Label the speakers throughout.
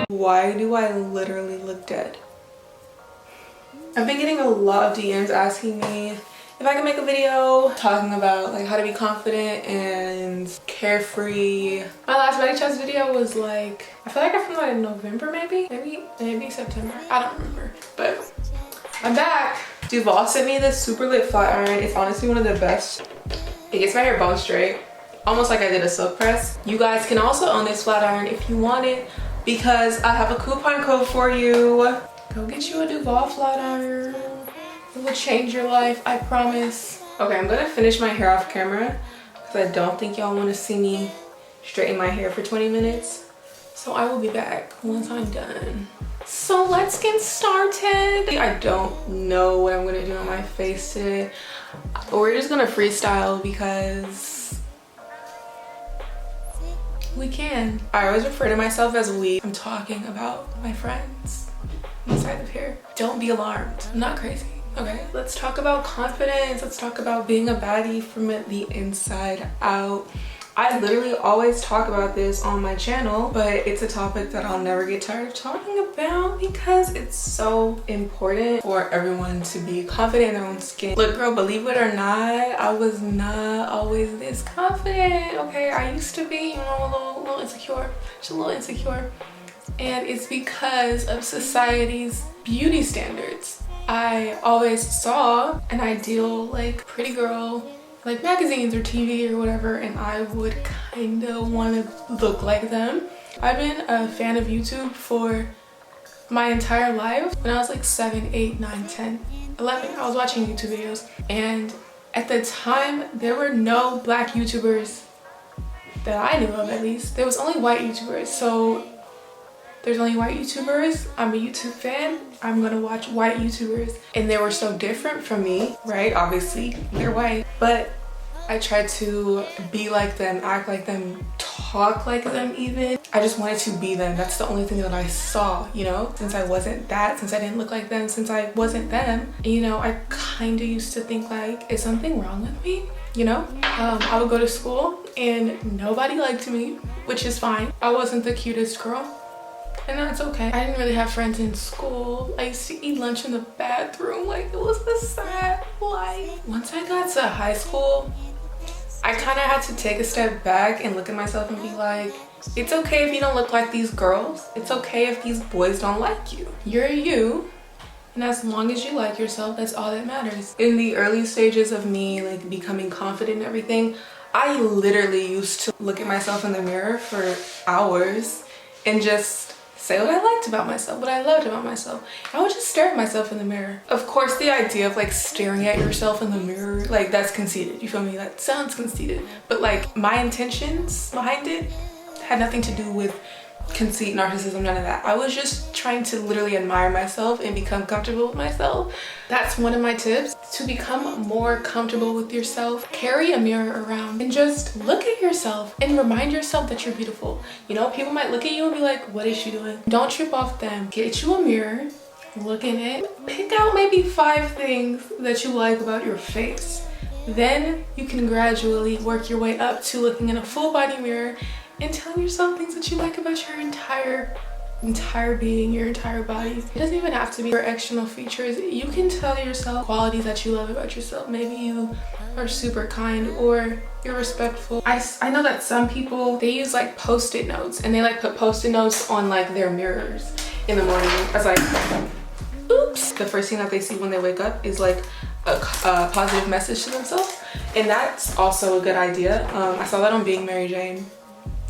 Speaker 1: Why do I literally look dead? I've been getting a lot of DMs asking me if I can make a video talking about like how to be confident and carefree. My last Baddiechats video was like, I feel like I filmed that in November, maybe September. I don't remember, but I'm back. Duval sent me this super lit flat iron. It's honestly one of the best. It gets my hair bone straight, almost like I did a silk press. You guys can also own this flat iron if you want it, because I have a coupon code for you. Go get you a Duval flat iron. It will change your life, I promise. Okay, I'm gonna finish my hair off camera because I don't think y'all want to see me straighten my hair for 20 minutes. So I will be back once I'm done. So let's get started. I don't know what I'm gonna do on my face today. We're just gonna freestyle because we can. I always refer to myself as we. I'm talking about my friends inside of here. Don't be alarmed. I'm not crazy. Okay, let's talk about confidence. Let's talk about being a baddie from the inside out. I literally always talk about this on my channel, but it's a topic that I'll never get tired of talking about because it's so important for everyone to be confident in their own skin. Look, girl, believe it or not, I was not always this confident. Okay, I used to be, you know, a little insecure, just a little insecure. And it's because of society's beauty standards. I always saw an ideal, like, pretty girl, like magazines or TV or whatever, and I would kind of want to look like them. I've been a fan of YouTube for my entire life. When I was like 7, 8, 9, 10, 11, I was watching YouTube videos, and at the time there were no black YouTubers that I knew of, at least. There was only white YouTubers. So there's only white YouTubers. I'm a YouTube fan. I'm gonna watch white YouTubers. And they were so different from me, right? Obviously, they're white. But I tried to be like them, act like them, talk like them even. I just wanted to be them. That's the only thing that I saw, you know? Since I wasn't that, since I didn't look like them, since I wasn't them, you know, I kind of used to think like, is something wrong with me? You know? I would go to school and nobody liked me, which is fine. I wasn't the cutest girl. And that's okay. I didn't really have friends in school. I used to eat lunch in the bathroom. Like, it was the sad life. Once I got to high school, I kind of had to take a step back and look at myself and be like, it's okay if you don't look like these girls. It's okay if these boys don't like you. You're you. And as long as you like yourself, that's all that matters. In the early stages of me like becoming confident and everything, I literally used to look at myself in the mirror for hours and just say what I liked about myself, what I loved about myself. I would just stare at myself in the mirror. Of course, the idea of like staring at yourself in the mirror, like that's conceited, you feel me? That sounds conceited. But like my intentions behind it had nothing to do with conceit, narcissism, none of that. I was just trying to literally admire myself and become comfortable with myself. That's one of my tips. To become more comfortable with yourself, carry a mirror around and just look at yourself and remind yourself that you're beautiful. You know, people might look at you and be like, what is she doing? Don't trip off them. Get you a mirror, look in it, pick out maybe 5 things that you like about your face. Then you can gradually work your way up to looking in a full body mirror and telling yourself things that you like about your entire being, your entire body. It doesn't even have to be your external features. You can tell yourself qualities that you love about yourself. Maybe you are super kind or you're respectful. I know that some people, they use like post-it notes and they like put post-it notes on like their mirrors in the morning. I was like, oops. The first thing that they see when they wake up is like a positive message to themselves. And that's also a good idea. I saw that on Being Mary Jane.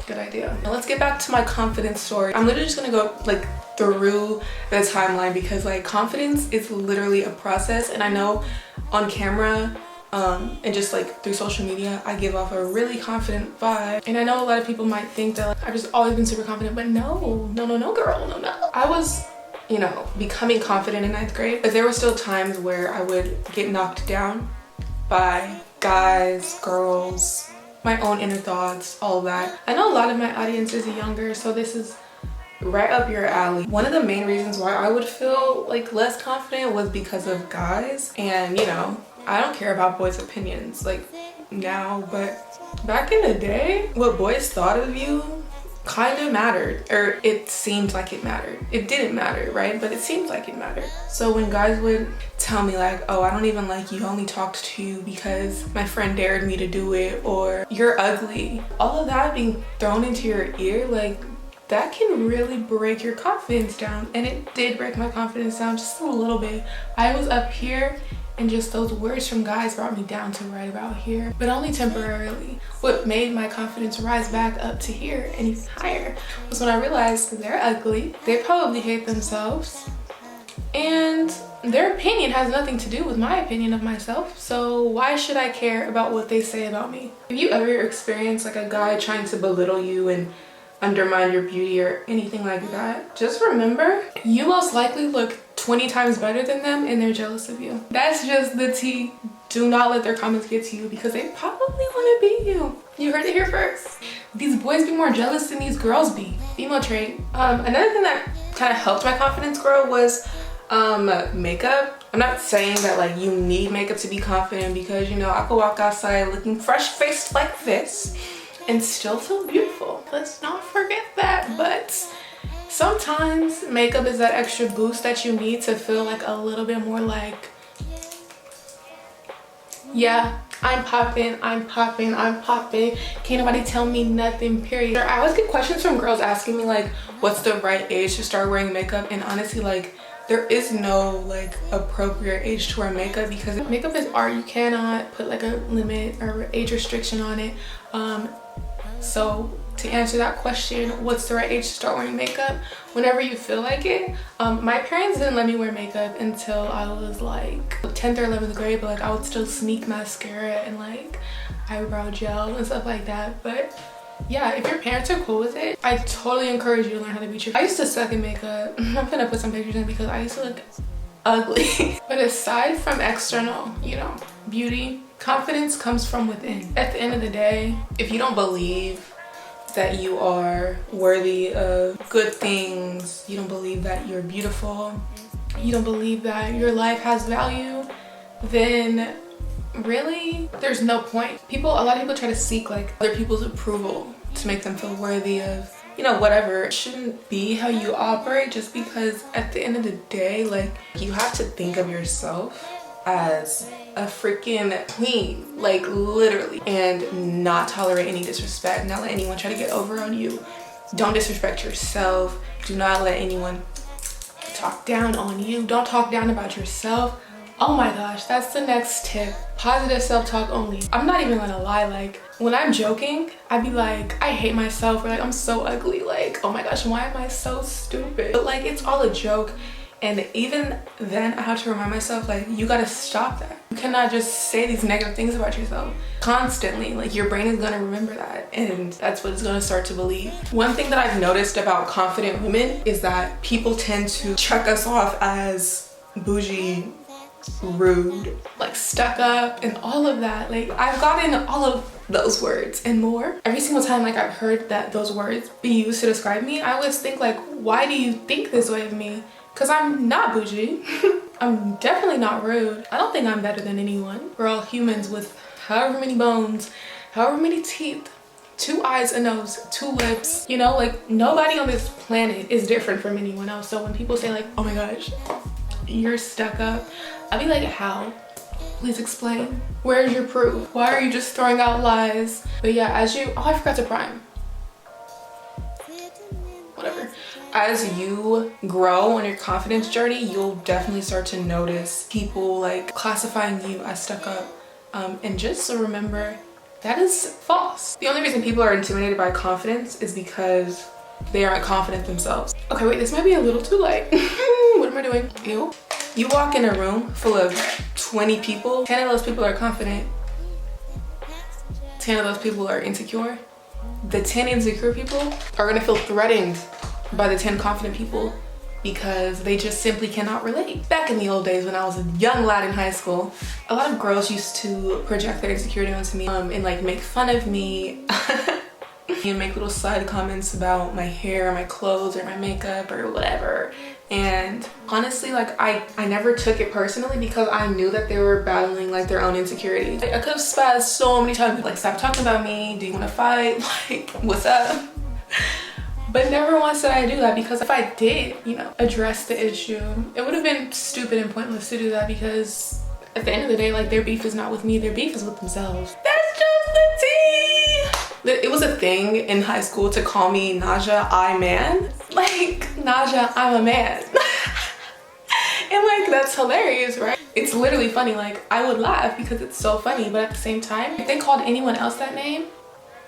Speaker 1: Good idea. Now let's get back to my confidence story. I'm literally just gonna go like through the timeline because like confidence is literally a process, and I know on camera and just like through social media I give off a really confident vibe, and I know a lot of people might think that like, I've just always been super confident, but no girl, no. I was, you know, becoming confident in 9th grade, but there were still times where I would get knocked down by guys, girls, my own inner thoughts, all of that. I know a lot of my audience is younger, so this is right up your alley. One of the main reasons why I would feel like less confident was because of guys, and you know, I don't care about boys' opinions like now, but back in the day, what boys thought of you kind of mattered, or it seemed like it mattered. It didn't matter, right? But it seemed like it mattered. So when guys would tell me like, oh, I don't even like you, I only talked to you because my friend dared me to do it, or you're ugly, all of that being thrown into your ear, like that can really break your confidence down. And it did break my confidence down just a little bit. I was up here and just those words from guys brought me down to right about here, but only temporarily. What made my confidence rise back up to here and even higher was when I realized they're ugly, they probably hate themselves, and their opinion has nothing to do with my opinion of myself, so why should I care about what they say about me? Have you ever experienced like a guy trying to belittle you and undermine your beauty or anything like that? Just remember, you most likely look 20 times better than them and they're jealous of you. That's just the tea. Do not let their comments get to you because they probably want to be you. You heard it here first. These boys be more jealous than these girls be. Female trait. Another thing that kind of helped my confidence grow was makeup. I'm not saying that like you need makeup to be confident, because you know I could walk outside looking fresh faced like this and still feel beautiful. Let's not forget that. But sometimes makeup is that extra boost that you need to feel like a little bit more like, yeah, I'm popping, I'm popping, I'm popping. Can't nobody tell me nothing, period. I always get questions from girls asking me like, what's the right age to start wearing makeup? And honestly, like, there is no like appropriate age to wear makeup, because makeup is art. You cannot put like a limit or age restriction on it. So to answer that question, what's the right age to start wearing makeup? Whenever you feel like it. My parents didn't let me wear makeup until I was like 10th or 11th grade, but like I would still sneak mascara and like eyebrow gel and stuff like that. But yeah, if your parents are cool with it, I totally encourage you to learn how to be true. I used to suck in makeup. I'm gonna put some pictures in because I used to look ugly. But aside from external, you know, beauty, confidence comes from within. At the end of the day, if you don't believe that you are worthy of good things, you don't believe that you're beautiful, you don't believe that your life has value, then really there's no point. A lot of people try to seek like other people's approval to make them feel worthy of, you know, whatever. It shouldn't be how you operate, just because at the end of the day, like, you have to think of yourself as a freaking queen, like literally, and not tolerate any disrespect, not let anyone try to get over on you. Don't disrespect yourself. Do not let anyone talk down on you. Don't talk down about yourself. Oh my gosh, that's the next tip. Positive self-talk only. I'm not even gonna lie, like when I'm joking, I'd be like, I hate myself, or like I'm so ugly, like oh my gosh, why am I so stupid? But like it's all a joke. And even then I have to remind myself, like, you gotta stop that. You cannot just say these negative things about yourself constantly. Like, your brain is gonna remember that, and that's what it's gonna start to believe. One thing that I've noticed about confident women is that people tend to check us off as bougie, rude, like stuck up, and all of that. Like, I've gotten all of those words and more. Every single time like I've heard that those words be used to describe me, I always think like, why do you think this way of me? Because I'm not bougie. I'm definitely not rude. I don't think I'm better than anyone. We're all humans with however many bones, however many teeth, 2 eyes, a nose, 2 lips. You know, like nobody on this planet is different from anyone else. So when people say like, oh my gosh, you're stuck up, I'll be like, how? Please explain. Where's your proof? Why are you just throwing out lies? But yeah, oh, I forgot to prime. Whatever. As you grow on your confidence journey, you'll definitely start to notice people like classifying you as stuck up. And just so remember, that is false. The only reason people are intimidated by confidence is because they aren't confident themselves. Okay, wait, this might be a little too light. What am I doing? Ew. You walk in a room full of 20 people, 10 of those people are confident, 10 of those people are insecure. The 10 insecure people are gonna feel threatened by the 10 confident people because they just simply cannot relate. Back in the old days when I was a young lad in high school, a lot of girls used to project their insecurity onto me and like make fun of me and make little side comments about my hair, or my clothes, or my makeup, or whatever. And honestly, like I never took it personally because I knew that they were battling like their own insecurities. Like, I could have spazzed so many times, like, stop talking about me, do you want to fight, like, what's up? But never once did I do that, because if I did, you know, address the issue, it would have been stupid and pointless to do that, because at the end of the day, like, their beef is not with me, their beef is with themselves. That's just the tea. It was a thing in high school to call me Najja, I man. Like, Najja, I'm a man. And like, that's hilarious, right? It's literally funny. Like, I would laugh because it's so funny, but at the same time, if they called anyone else that name,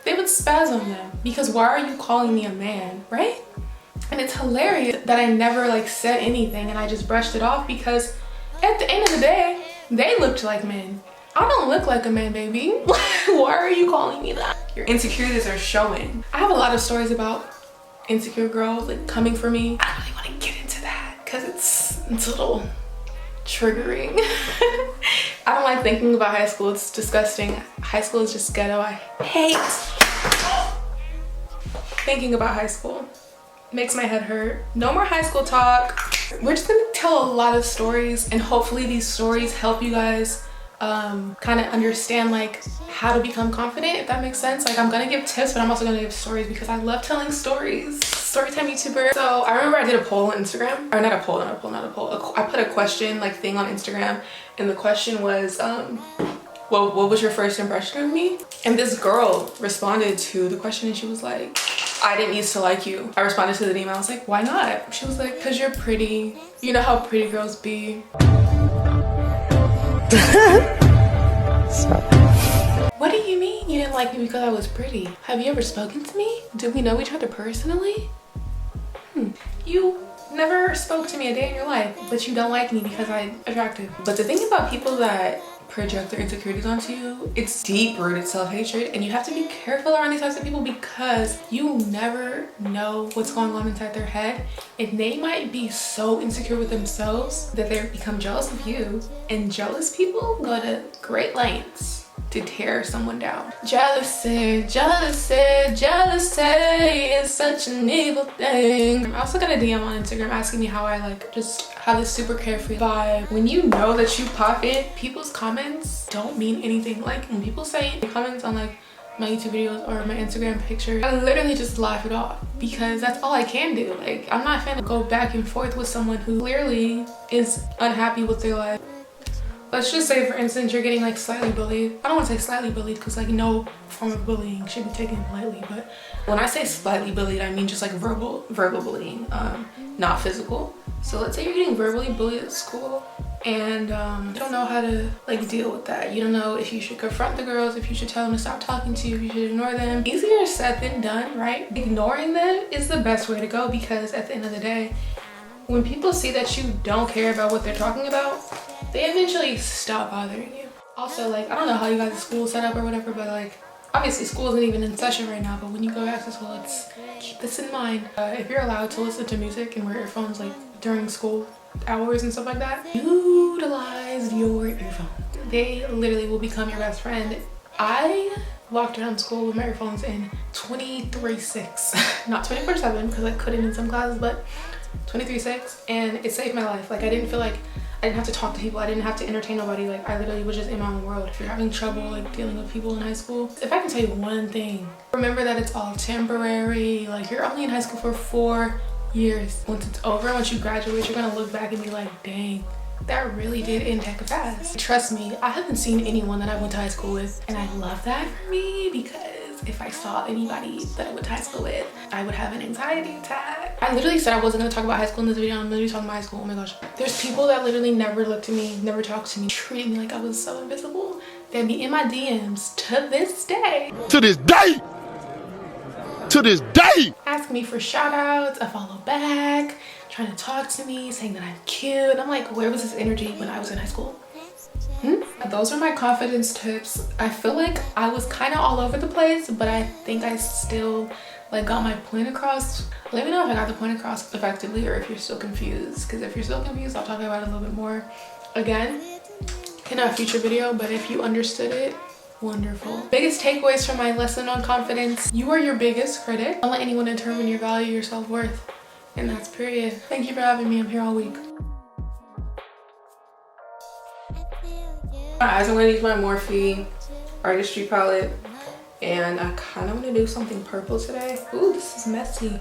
Speaker 1: they would spaz on them, because why are you calling me a man, right? And it's hilarious that I never like said anything and I just brushed it off, because at the end of the day, they looked like men. I don't look like a man, baby. Why are you calling me that? Your insecurities are showing. I have a lot of stories about insecure girls like coming for me. I don't really want to get into that because it's a little triggering. I don't like thinking about high school. It's disgusting. High school is just ghetto. I hate thinking about high school. Makes my head hurt. No more high school talk. We're just gonna tell a lot of stories, and hopefully these stories help you guys kind of understand like how to become confident, if that makes sense. Like, I'm gonna give tips, but I'm also gonna give stories because I love telling stories. Storytime YouTuber. So I remember I did a poll on Instagram, or not a poll. I put a question like thing on Instagram, and the question was, what was your first impression of me? And this girl responded to the question, and she was like, I didn't used to like you. I responded to the DM. I was like, why not? She was like, cause you're pretty. You know how pretty girls be. What do you mean you didn't like me because I was pretty? Have you ever spoken to me? Do we know each other personally? You never spoke to me a day in your life, but you don't like me because I'm attractive. But the thing about people that project their insecurities onto you, it's deep-rooted self-hatred, and you have to be careful around these types of people, because you never know what's going on inside their head, and they might be so insecure with themselves that they become jealous of you, and jealous people go to great lengths to tear someone down. Jealousy, jealousy, jealousy is such an evil thing. I also got a DM on Instagram asking me how I like just have this super carefree vibe. When you know that you pop in, people's comments don't mean anything. Like, when people say comments on like my YouTube videos or my Instagram pictures, I literally just laugh it off, because that's all I can do. Like, I'm not gonna go back and forth with someone who clearly is unhappy with their life. Let's just say, for instance, you're getting like slightly bullied. I don't want to say slightly bullied because like no form of bullying should be taken lightly, but when I say slightly bullied, I mean just like verbal bullying, not physical. So let's say you're getting verbally bullied at school, and you don't know how to like deal with that. You don't know if you should confront the girls, if you should tell them to stop talking to you, if you should ignore them. Easier said than done, right? Ignoring them is the best way to go, because at the end of the day, when people see that you don't care about what they're talking about, they eventually stop bothering you. Also, like, I don't know how you guys' school set up or whatever, but like, obviously school isn't even in session right now, but when you go back to school, let's keep this in mind. If you're allowed to listen to music and wear earphones like during school hours and stuff like that, utilize your earphones. They literally will become your best friend. I walked around school with my earphones in 23/6, not 24/7 because I couldn't in some classes, but 23/6, and it saved my life. Like, I didn't feel like I didn't have to talk to people, I didn't have to entertain nobody. Like, I literally was just in my own world. If you're having trouble like dealing with people in high school, if I can tell you one thing, remember that it's all temporary. Like, you're only in high school for 4 years. Once it's over, once you graduate, you're gonna look back and be like, dang, that really did end heck fast. Trust me, I haven't seen anyone that I went to high school with, and I love that for me, because if I saw anybody that I went to high school with, I would have an anxiety attack. I literally said I wasn't gonna talk about high school in this video. I'm literally talking about high school. Oh my gosh. There's people that literally never looked at me, never talked to me, treated me like I was so invisible. They'd be in my DMs to this day.
Speaker 2: To this day! To this day!
Speaker 1: Ask me for shout outs, a follow back, trying to talk to me, saying that I'm cute. I'm like, where was this energy when I was in high school? Those are my confidence tips. I feel like I was kind of all over the place, but I think I still like got my point across. Let me know if I got the point across effectively, or if you're still confused, because if you're still confused, I'll talk about it a little bit more again in a future video. But if you understood it, wonderful. Biggest takeaways from my lesson on confidence: you are your biggest critic. Don't let anyone determine your value, your self-worth. And that's period. Thank you for having me. I'm here all week. As I'm gonna use my Morphe Artistry palette, and I kind of want to do something purple today. Ooh, this is messy.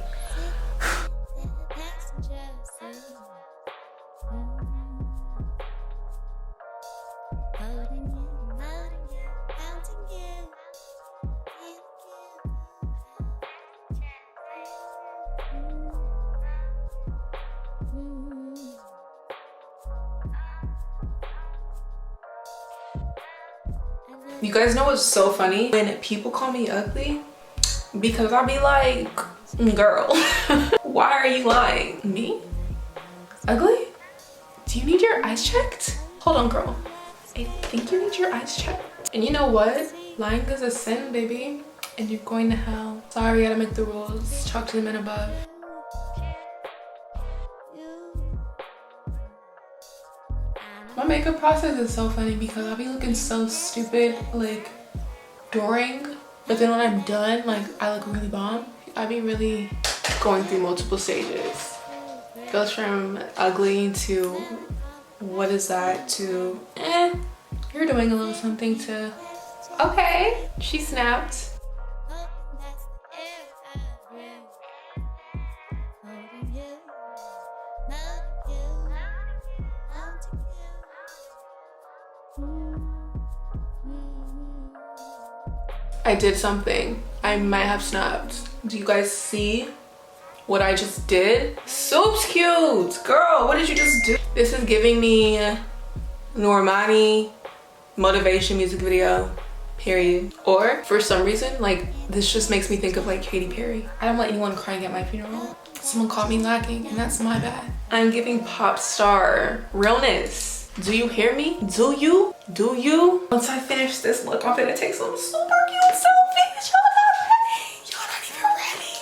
Speaker 1: You guys know what's so funny? When people call me ugly, because I'll be like, girl, why are you lying? Me? Ugly? Do you need your eyes checked? Hold on, girl. I think you need your eyes checked. And you know what? Lying is a sin, baby. And you're going to hell. Sorry, I gotta make the rules. Talk to the men above. My makeup process is so funny because I'll be looking so stupid like during, but then when I'm done, like I look really bomb. I be really going through multiple stages. Goes from ugly to what is that to you're doing a little something to okay, she snapped. I did something. I might have snapped. Do you guys see what I just did? Soup's cute. Girl, what did you just do? This is giving me Normani motivation music video, period. Or for some reason, like this just makes me think of like Katy Perry. I don't want anyone crying at my funeral. Someone caught me lacking and that's my bad. I'm giving pop star realness. Do you hear me? Do you? Do you? Once I finish this look, I'm gonna take some super cute selfies. Y'all not ready. Y'all not even ready.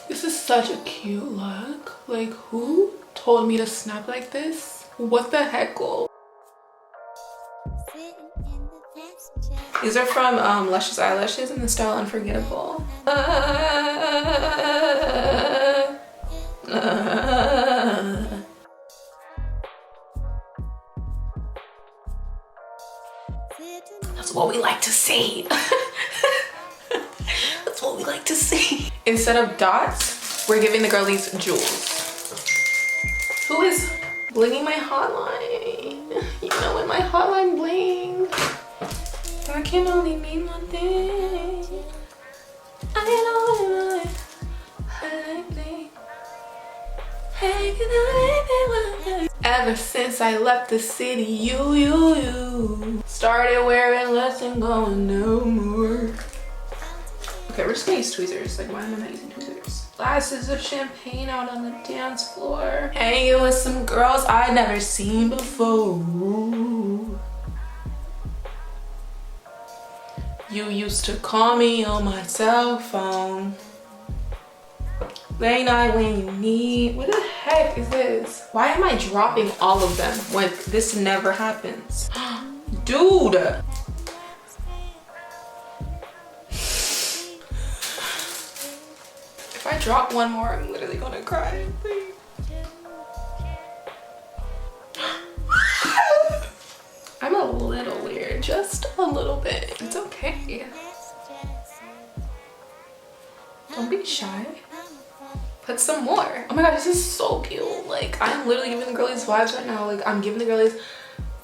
Speaker 1: This is such a cute look. Like, who told me to snap like this? What the heck, girl? These are from Luscious Eyelashes in the style Unforgettable. That's what we like to see. That's what we like to see. Instead of dots, we're giving the girlies jewels. Who is blinging my hotline? You know when my hotline bling, that can only mean one thing. I know ever since I left the city, you started wearing less and going no more. Okay, we're just gonna use tweezers. Like, why am I not using tweezers? Glasses of champagne out on the dance floor. Hanging with some girls I'd never seen before. You used to call me on my cell phone. Late night when you need. What the heck is this? Why am I dropping all of them when this never happens? Dude! If I drop one more, I'm literally gonna cry. Please. I'm a little weird, just a little bit. It's okay. Don't be shy. Put some more. Oh my god, this is so cute. Like, I'm literally giving the girlies vibes right now. Like, I'm giving the girlies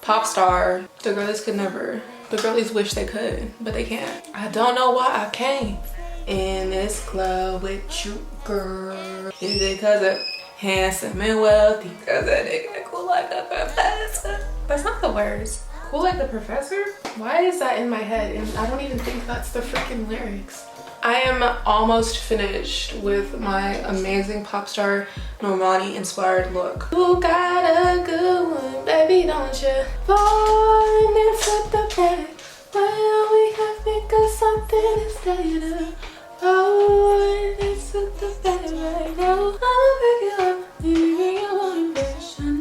Speaker 1: pop star. The girlies could never. The girlies wish they could, but they can't. I don't know why I came in this club with you, girl. Is it because of handsome and wealthy? Because that nigga cool like the professor? That's not the words. Cool like the professor? Why is that in my head? And I don't even think that's the freaking lyrics. I am almost finished with my amazing pop star Normani inspired look. You got a good one, baby, don't you? Falling into the bed. Why don't we have think of something instead of falling into the bed right now? I'll pick it up, maybe your motivation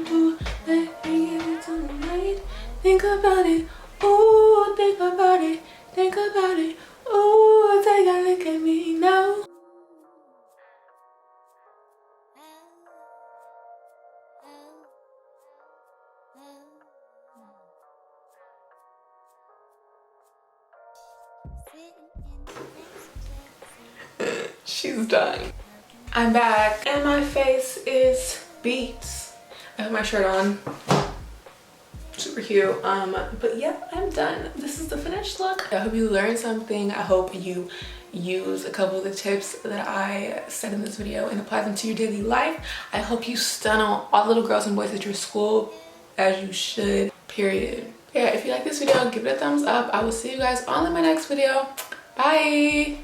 Speaker 1: to let me give it tonight. Think about it, ooh, think about it, think about it. Ooh, take a look at me now. She's done. I'm back and my face is beat. I have my shirt on. Super cute. But yeah, I'm done. This is the finished look. I hope you learned something. I hope you use a couple of the tips that I said in this video and apply them to your daily life. I hope you stun on all the little girls and boys at your school, as you should, period. Yeah, if you like this video, give it a thumbs up. I will see you guys on my next video. Bye.